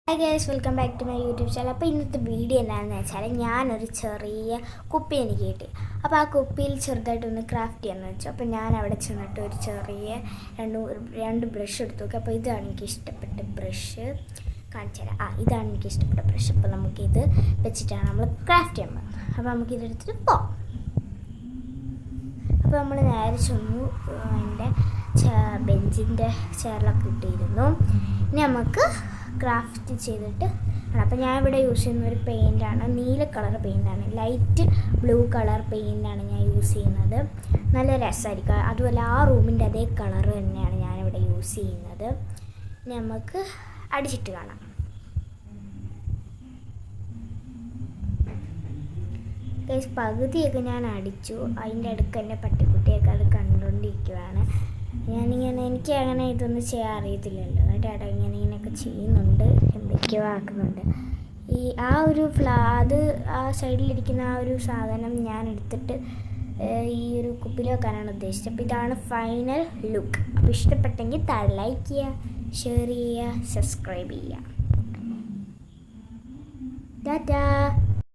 Hi guys, welcome back to my YouTube channel. അപ്പോൾ ഇന്നത്തെ video എന്താണെന്ന് വെച്ചാൽ ഞാനൊരു ചെറിയ കുപ്പി എനിക്ക് കിട്ടി. അപ്പോൾ ആ കുപ്പിയിൽ ചെറുതായിട്ടൊന്ന് ക്രാഫ്റ്റ് ചെയ്യാമെന്ന് വെച്ചു. അപ്പോൾ ഞാൻ അവിടെ ചെന്നിട്ട് ഒരു ചെറിയ രണ്ട് ബ്രഷ് എടുത്തു നോക്കി. അപ്പോൾ ഇതാണ് എനിക്ക് ഇഷ്ടപ്പെട്ട ബ്രഷ്, കാണിച്ചു തരാം. ഇതാണ് എനിക്ക് ഇഷ്ടപ്പെട്ട ബ്രഷ്. അപ്പോൾ നമുക്കിത് വെച്ചിട്ടാണ് നമ്മൾ ക്രാഫ്റ്റ് ചെയ്യാൻ പോകുന്നത്. അപ്പോൾ നമുക്കിതെടുത്തിട്ട് പോകാം. അപ്പോൾ നമ്മൾ നേരെ ചെന്നു. എൻ്റെ ബെഞ്ചിൻ്റെ ചെയറിലൊക്കെ ഇട്ടിരുന്നു. ഇനി നമുക്ക് ക്രാഫ്റ്റ് ചെയ്തിട്ട് അപ്പോൾ ഞാൻ ഇവിടെ യൂസ് ചെയ്യുന്ന ഒരു പെയിൻ്റാണ്, നീല കളർ പെയിൻ്റാണ്, ലൈറ്റ് ബ്ലൂ കളർ പെയിൻ്റാണ് ഞാൻ യൂസ് ചെയ്യുന്നത്. നല്ല രസമായിരിക്കും. അതുപോലെ ആ റൂമിൻ്റെ അതേ കളർ തന്നെയാണ് ഞാനിവിടെ യൂസ് ചെയ്യുന്നത്. നമുക്ക് അടിച്ചിട്ട് കാണാം. പകുതിയൊക്കെ ഞാൻ അടിച്ചു. അതിൻ്റെ അടുക്ക് തന്നെ പട്ടിക്കുട്ടിയൊക്കെ അത് കണ്ടുകൊണ്ടിരിക്കുകയാണ്. എനിക്ക് അങ്ങനെ ഇതൊന്നും ചെയ്യാൻ അറിയത്തില്ലല്ലോ. ഡാഡ ഇങ്ങനെയൊക്കെ ചെയ്യുന്നുണ്ട്, എന്തൊക്കെയോ ആക്കുന്നുണ്ട്. ആ ഒരു അത് ആ സൈഡിലിരിക്കുന്ന ആ ഒരു സാധനം ഞാൻ എടുത്തിട്ട് ഈ ഒരു കുപ്പിയിൽ വെക്കാനാണ് ഉദ്ദേശിച്ചത്. അപ്പോൾ ഇതാണ് ഫൈനൽ ലുക്ക്. അപ്പോൾ ഇഷ്ടപ്പെട്ടെങ്കിൽ താഴെ ലൈക്ക് ചെയ്യുക, ഷെയർ ചെയ്യുക, സബ്സ്ക്രൈബ് ചെയ്യുക. ടാറ്റാ.